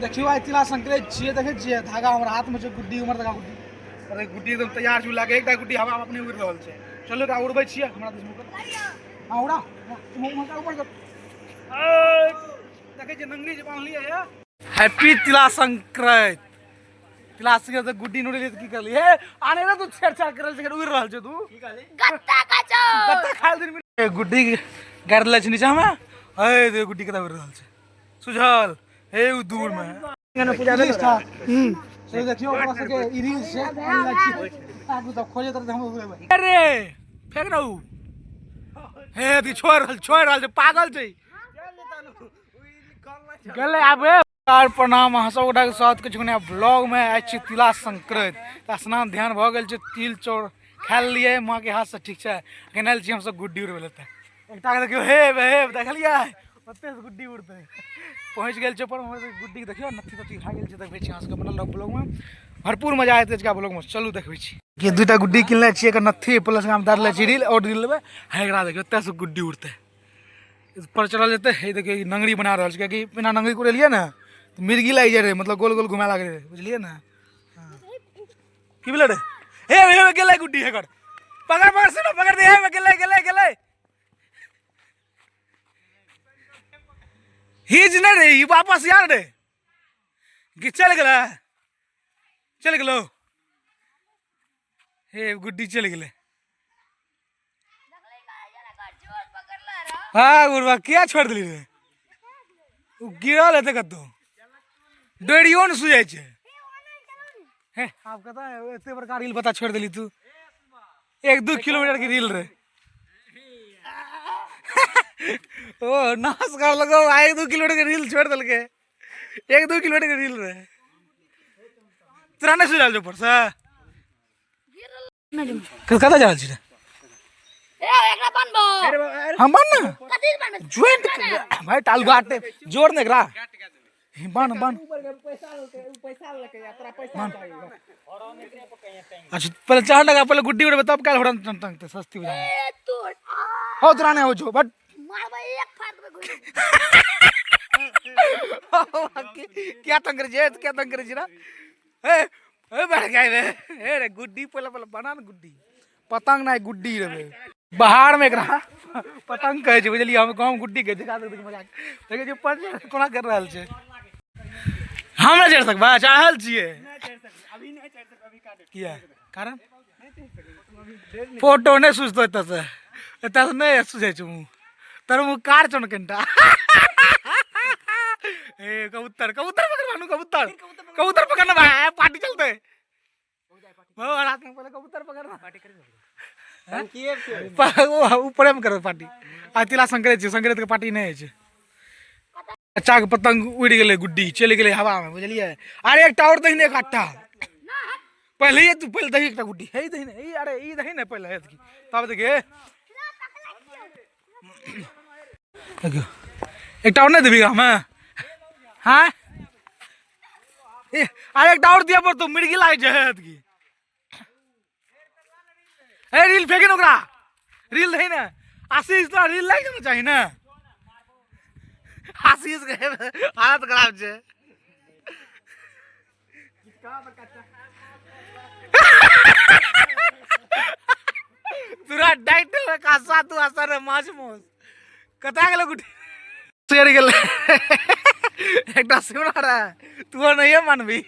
देखियो आई तिला संक्रांति छिए देखे छिए धागा हमर हाथ में छै गुड्डी उमर तक गुड्डी अरे गुड्डी एकदम तैयार छु लागे एकटा गुड्डी हवा अपने उड़ रहल छै चलो का उड़बै छिए हमरा दिस मुकर हां उड़ा मुंह का ऊपर कर देखे जे नंगरी जे बांधलिए है हैप्पी तिला संक्रांति तिला संक्रांति गुड्डी नोड़लिए त की करलिए आने रे तू छेड़छाड़ करल छै उड़ रहल छै तू की कहली गत्ता काचो गत्ता खाल दिन गुड्डी गाड़ ले छै नीचा में ए दे गुड्डी कता उड़ रहल छै सुझल हे उ दूर में गाना पूजा दे था से देखियो ओकरा सके ई रील से आगु त खोजे त हम उड़बै अरे फेक न उ हे ती छोड़ रहल छै पागल छै गले आबे यार प्रणाम अहाँ सब गोटा के साथ किछु ने ब्लॉग में आइ छी तिला संक्रांति स्नान ध्यान भ गेल छै तिल चौर खाल लिए मां के हाथ से ठीक छै केनल छी हम सब गुड्डी उड़बै लेते एकटा के देखियो हे देखलिए ओते से गुड्डी उड़ते पहुंच गेल छै पर गुड्डी के देखियो नथी तथी खा गेल छै देखबै छी अहाँ सब बनल ब्लॉग में भरपूर मजा आते इसका ब्लॉग में चलू देखबै छी ये दुटा गुड्डी किनले छी एकर नथी प्लस हम दारले छी रील और रील लेबे हेगरा देखियो ओते से गुड्डी उड़ते इस पर चलल जेते हे देखियो नंगरी बना रहल छै कि बिना नंगरी कुरेलिए ना तो मिर्गी लाग जाय रे मतलब गोल गोल घुमा लागे रे बुझलिए ना की बोले रे हे गेले गुड्डी हेकर पकड़ से पकड़ दे हे गेले हिज नहीं रे वापस यार रे कि चल गेलो हे गुड्डी चल गेले हाँ गुरबा क्या छोड़ दिली रे गिरल हेते कतो डोरियो न सुझाय छै हे आप कता एते बड़का रील बता छोड़ दिली तू 1-2 किलोमीटर की रील रे ओ नाश कर लगो 1-2 किलोमीटर के रील छोड़ दल के 1-2 किलोमीटर के रील रे तोरा ने सुझाल जो पर से कता जा छी ए एकरा बनबो हम बन ना कथि बनबो ज्वाइंट भाई टाल गाटे जोड़ ने एकरा बन पैसा लेके यात्रा पैसा चाहिए अच्छा पहले 4 लगा पहले गुड्डी उड़े तब काल होरन तंग सस्ती हो जाए हो तोरा ने हो जो बट मारबा एक फाड़ देबे क्या तंग करे छी ना ए बैठ गए रे ए रे गुड्डी पहले बना न गुड्डी पतंग ना गुड्डी रे बाहर में एकरा पतंग कहे छै बुझलिए हम गांव गुड्डी कहे छै का मजाक देखे छै पर कोना कर रहल छै हम ना चढ़ सकबा चाहल छिए अभी नहीं चढ़ सकब अभी काटे किया कारण फोटो नहीं सुझतो एत से नहीं सुझे छु तर मु कार चन कनटा ए कबूतर पकड़ मानू कबूतर पकड़ना भाई पार्टी चलते वो रात में पहले कबूतर पकड़ना पार्टी कर ऊपर में करो पार्टी आज तिला संक्रांति के पार्टी नहीं है अच्छा के पतंग उड़ गेले गुड्डी चल गेले हवा में बुझलिए अरे एक टावर दही ने काटा पहले ये तू पहले दही एक गुड्डी हे दही ने अरे ई दही ने पहले है की तब देखे एक टावर नहीं देबी हम हां अरे एक टावर दिया पर तो मिर्गी लाग जाए की ए रील फेंके ओकरा रील दही ना आशीष तो रील लाग जाना चाहिए ना आशीष के हालत खराब छे तुरा डाइट में कासा तू असर माछ मोस कता गेलो गुटी शेर गेले एकटा सुनारा तू नहीं मानबी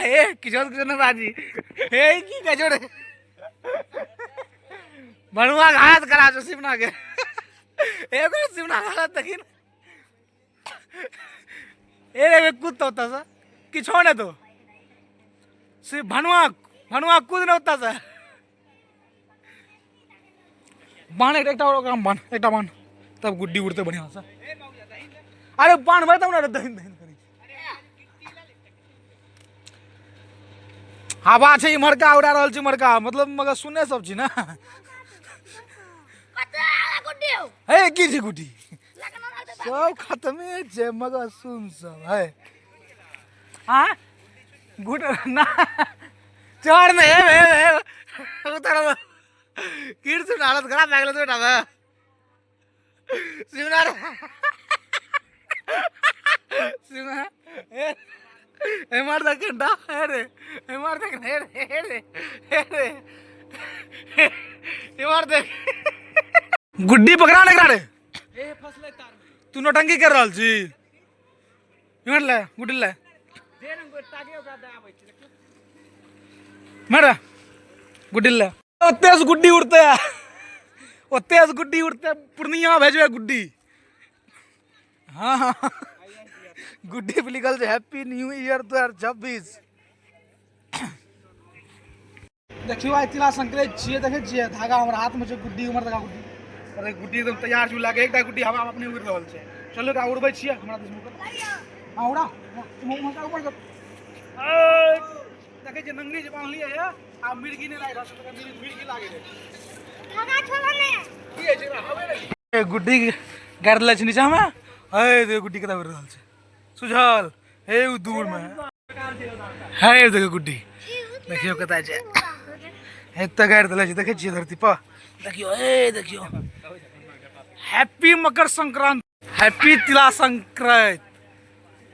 ए किशोर ने बाजी ए की गजोड़े बनुआ हाथ करा जो सिमना के एगो सिमना हालत तकिन ए रे कूद होता सा कि छोड़े तो से भनुआ कूद न होता सा बाण एकटा और काम बाण एकटा बाण तब गुड्डी उड़ते बढ़िया सा अरे बाण भाई तब ना दहिन करी हवा छै इमरका उड़ा रहल छै इमरका मतलब मगर सुने सब छी ना हे की छी गुड्डी सब खत्मे छै मगर सुन सब है हां गुड ना चढ़ में हे उतर कीर्ति हालत खराब भए गेल तो बेटा शिवनार ए मार देख डा रे ए मार देख रे रे रे ए मार देख गुड्डी पकड़ा ने रे ए फसले तार में तू नौटंकी कर रहल छी इमर ले गुड्डी ले दे न गो टागे ओकरा दे आबै छी मार गुड्डी ले ओ तेज गुड्डी उड़ते है ओ तेज गुड्डी उड़ते पूर्णिया भेजबे गुड्डी हाँ गुड्डी पे लिखल छै हैप्पी न्यू ईयर 2026 देखियो आइ तिला संक्रांति छियै देखे छियै धागा हमर हाथ में छै गुड्डी उमर तका गुड्डी अरे गुड्डी एकदम तैयार छु लागे एकटा गुड्डी हवा अपने उड़ रहल छै चलो एकरा उड़बै छियै हमरा दिस मुकर हां उड़ा तुम मत ऊपर कर देखे जे नंगरी जे बांधलिए है आ मिर्गी ने लागे रस तका मिर्गी लागे रे धागा छोड़ा ने की है छै हवे रे गुड्डी गाड़ ले छै नीचा में ए दे गुड्डी कता उड़ रहल छै सुझल हे उ दूर में है देखो गुड्डी देखियो कता छै एत गाड़ देले छै देखे छियै धरती पर देखियो ए देखियो हैप्पी मकर संक्रांति हैप्पी तिला संक्रांति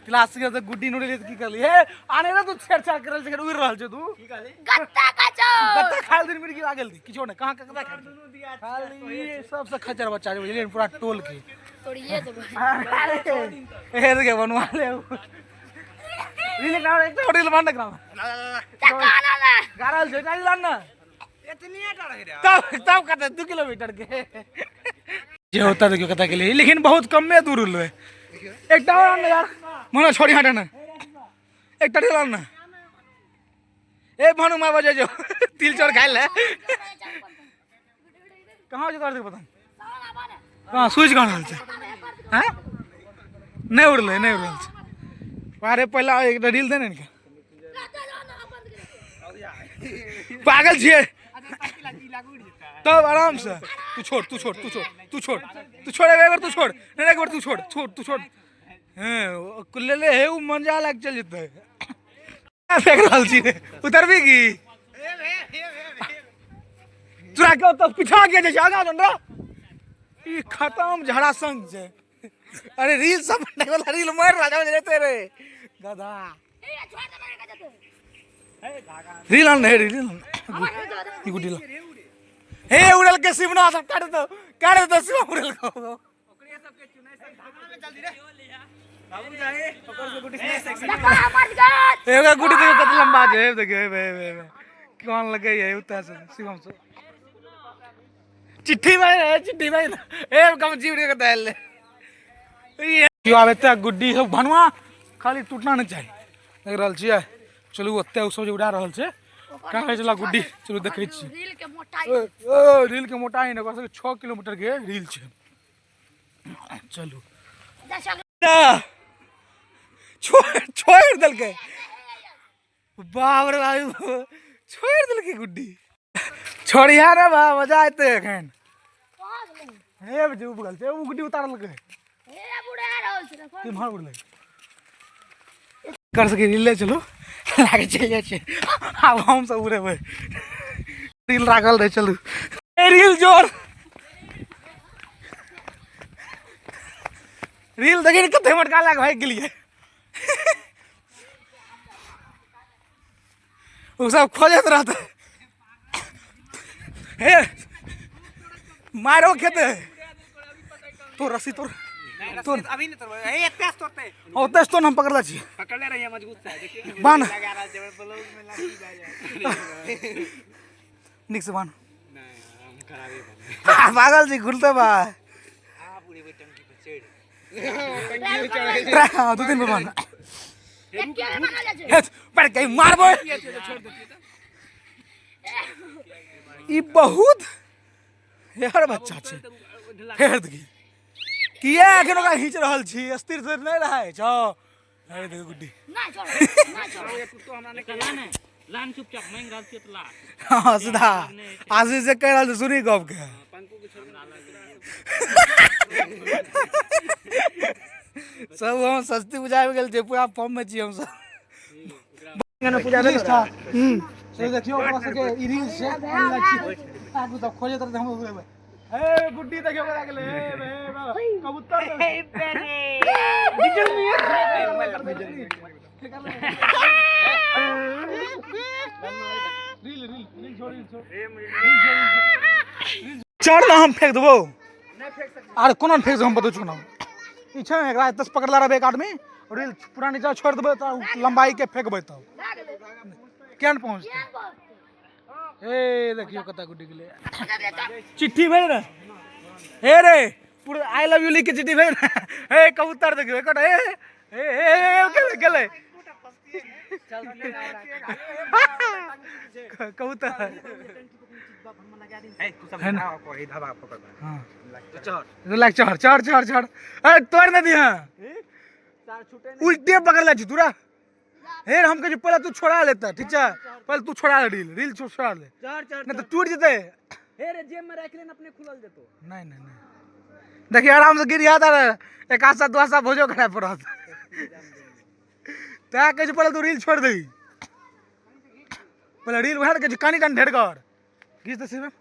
तिला संक्रांति गुड्डी नोड़े ले की करली हे आने रे तू छेड़छाड़ करल छै उड़ रहल छै तू की कहली गत्ता काचो गत्ता खाल दिन मिर्गी लागल दी किछो ने कहां कता खाली ये सबसे खचर बच्चा छै बुझलिए पूरा टोल के तोड़िए देबे ए देखे बनवा ले रील ना एक तो रील बंद करा टकाना ना गारल छै काई लान ना इतनी टड़ है तब कते 2 किलोमीटर के जे होता देखियो कता के लिए लेकिन बहुत कम में दूर उल एक टावर ना यार मनो छोड़ी हटा ना एक टड़ी लान ना ए भानु मा बजे जो तिल चोर खाइ ले कहां जो कर दे पता हां स्विच कहां रहल छै हैं नहीं उड़ले नहीं उड़ल छै अरे पहला एक रील दे ने पागल छिए तब आराम से तू छोड़ एक बार तू छोड़ नहीं एक बार तू छोड़ हां ले हे उ मंजा लाग चल जते फेंक रहल छी उतरबी की तोरा के तो पीछा के जे आगा जन रे ई खत्म झड़ा संग छै अरे रील सब बनने वाला रील मार राजा रहते रे गधा ए छोड़ दे मेरे का जते ए धागा रील आन रे रील ई गुडी ला हे उड़ल के सिमना सब काट दो सिम उड़ल को ओकरे सब के चुनाई सब धागा में जल्दी रे बाबू जाए ओकर से गुडी से एगा गुडी देखो कत लंबा है देखियो बे कौन लगे है उता से शिवम से चिट्ठी भाई ए कम जीव रे कत ले ये क्यों आवे त गुड्डी सब भनवा खाली टूटना नहीं चाहिए देख रहल छियै चलू ओते उ सब जे उड़ा रहल छै का है चला गुड्डी चलू देखै छी रील के मोटाई ने कस 6 किलोमीटर के रील छै चलू छोड़ दल के बाप रे भाई छोड़ दल के गुड्डी छोड़िया रे बा मजा आते एखन हे बजू बगल से उ गुड्डी उतारल के ए बुढ़ा रहल छै कि मार बुढ़ले कर सके रील ले चलो लागे चल जाय छै अब हम सब उड़े भाई रील राखल रहे चलू ए रील जोर रील देखि कते मटका लाग भाग गेलिए वो सब खोजत रहते हे मारो खेते तो रस्सी तोड़ अभी नहीं तोड़ ए तेज तोड़ते ओ तेज तो हम पकड़ ला छी पकड़ ले रही है मजबूत है देखिए बांध लगा रहा है ब्लाउज में लगी जाए निक से बांध नहीं हम खराबी पागल जी घुलते बा हां पूरी बेटन की पे चढ़ टंकी चढ़ 2 दिन पे बांध एक क्या बना जा छे पर कहीं मारबो छोड़ देती ई बहुत यार बच्चा छे फेर दगी किया एखन ओकरा खींच रहल छी स्थिर से नहीं रहै छौ अरे देखो गुड्डी ना छोड़ ये तो हमरा ने कहला ने लान चुपचाप मांग रहल छी त ला हां सीधा आशीष से कह रहल सुनी गप के पंकु के छोड़ ना सब हम सस्ती बुझावे गेल जे पूरा फॉर्म में छी हम सब गाना पूजा नहीं था से देखियो ओकरा सके ई रील से आगु त खोजे त हम होबे ए गुड्डी देखियो करा गेले ए कबूतर ए बेरे डिजल नहीं चढ़ ना हम फेंक देबो अरे कोना फेंक दो हम बता चुना पीछे एकरा तस पकड़ला रहबे एक आदमी और रील पूरा नीचा छोड़ देबे त लंबाई के फेंकबे तब केन पहुंचते ए देखियो कता गुड्डी के लिए चिट्ठी भेज रे हे रे पूरा आई लव यू लिख के चिट्ठी भेज ए कबूतर देखियो एकटा ए गेले कबूतर चढ़ चढ़ चढ़ चढ़ अरे तोड़ न दिया उल्टे पकड़ ले तूरा हे हम कहे पहले तू छोड़ा लेता ठीक है पहले तू छोड़ा ले रील छोड़ा ले नहीं तो टूट जते हे रे जेब में रख लेन अपने खुलल देतो नहीं नहीं नहीं देखिए आराम से गिर जाता एक आसा दो आसा भोजो खड़ा पड़त ता कहे पहले तू रील छोड़ दे पहले रील उहाड़ के कानी कान ढेर कर घिस दे सिर्फ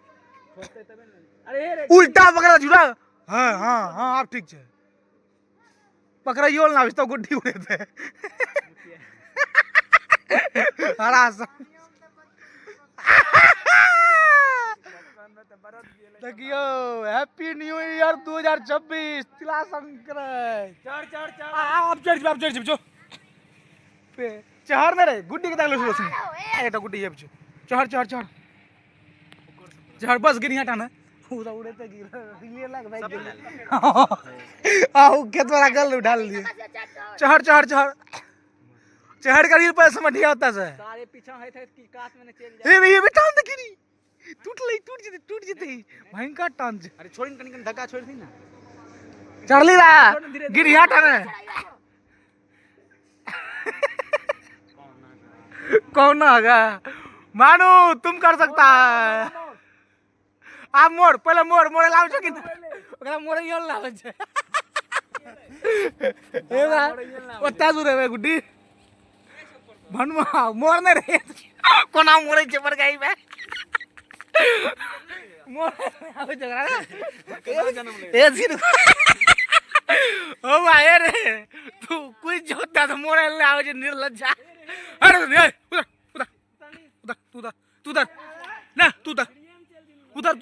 अरे उल्टा पकड़ा जुड़ा हां हां हां आप ठीक छे पकड़ियो ना तो गुड्डी उड़े थे हरास देखियो हैप्पी न्यू ईयर 2026 तिला संक्रांत चढ़ चढ़ चढ़ आप चढ़ जो पे चढ़ ना रे गुड्डी के तक लो सुन एटा गुड्डी है चढ़ चढ़ चढ़ चढ़ बस गिरी हटा ना पूरा उड़े तो गिर ले लग भाई आओ के तोरा गल डाल दिए चढ़ चढ़ चढ़ चढ़ कर रील पर समझिया होता से सारे पीछा है थे कि काट में चल जाए ये बेटा हम देखी टूट जते भयंकर टान अरे छोड़ी कनी कनी धक्का छोड़ दी ना चढ़ ली रा गिर हटा ना कौन होगा मानू तुम कर सकता है आप मोड़ पहले मोड़ लाव छ कि ओकरा मोड़ योल लाव छ ए बा ओता दूर है गुड्डी भनमा मोड़ ने रे कोना मोड़े छ पर गई बे मोड़ आवे जगरा ए सिर ओ भाई रे तू कोई जोता तो मोड़ ले आवे छ निर्लज्जा अरे उधर ना तू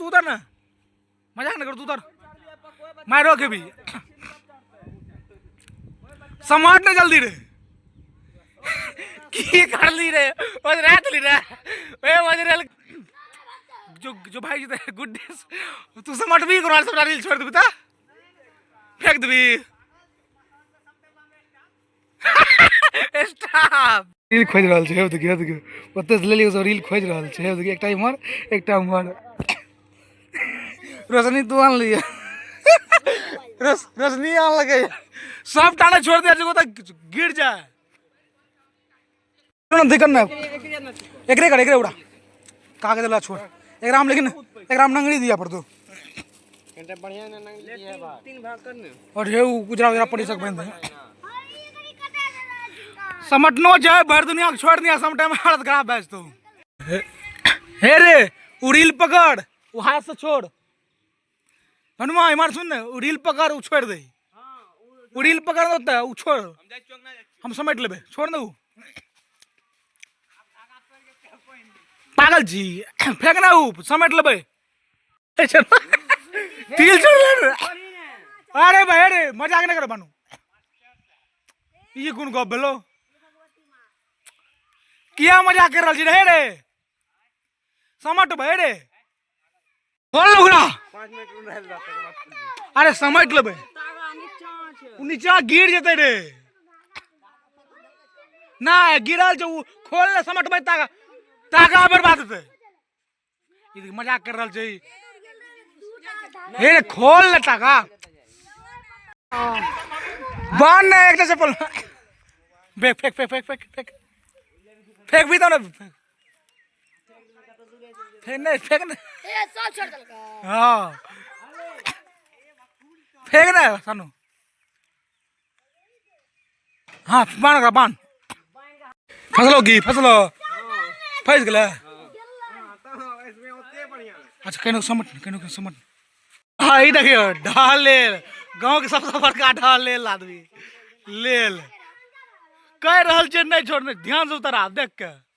उधर ना मजाक न कर तू उधर मारो के भी समाट ना जल्दी रे की कर ली रे और रात ली रे ए वजरल जो भाई जी गुड तू समाट भी करो सब रील छोड़ दे बता फेंक दे स्टॉप रील खोज रहल छै देखियो ओते से ले लियो सब रील खोज रहल छै देखियो एकटा इमर एकटा उमर रोशनी तू आन लिया रोशनी आन लगे सब टाना छोड़ दे जो तक गिर जाए ना दिक्कत ना एकरे उड़ा कागज ला छोड़ एकराम लेकिन एकराम नंगड़ी दिया पर तू घंटे बढ़िया ना नंगड़ी दिया बा तीन भाग कर ने और हे गुजरा पड़ी सक बंद समटनो जाए भर दुनिया छोड़ दिया सम टाइम हालत खराब बैच तो हे रे उड़ील पकड़ वो हाथ से छोड़ हनुमा इमार सुन ना उड़ील पकड़ उ छोड़ दे उड़ील पकड़ होता है उ छोड़ हम समेट लेबे छोड़ ना पागल जी फेंकना उ समेट लेबे तिल छोड़ ले अरे भाई अरे मजाक न कर बानू ये कौन गप भेलो किया मजाक कर रहल छी रे समट भाई रे बोल लोगरा 5 मिनट रह जाते अरे समट लेबे नीचा गिर जते रे ना गिरल जो खोल ले समट भाई तागा बर्बाद होते ये मजाक कर रहल छी हे रे खोल ले तागा बान ने एक चप्पल फेंक भी तो ना फेंक ना ए सब छोड़ दल हां फेंक ना सानू हां बान फसलो फंस गेला अच्छा केनो समट हां ई देखियो ढाल ले गांव के सबसे बड़का ढाल ले आदमी लेल कह रहल छै नहीं छोड़ने, ध्यान से उतरा देख के।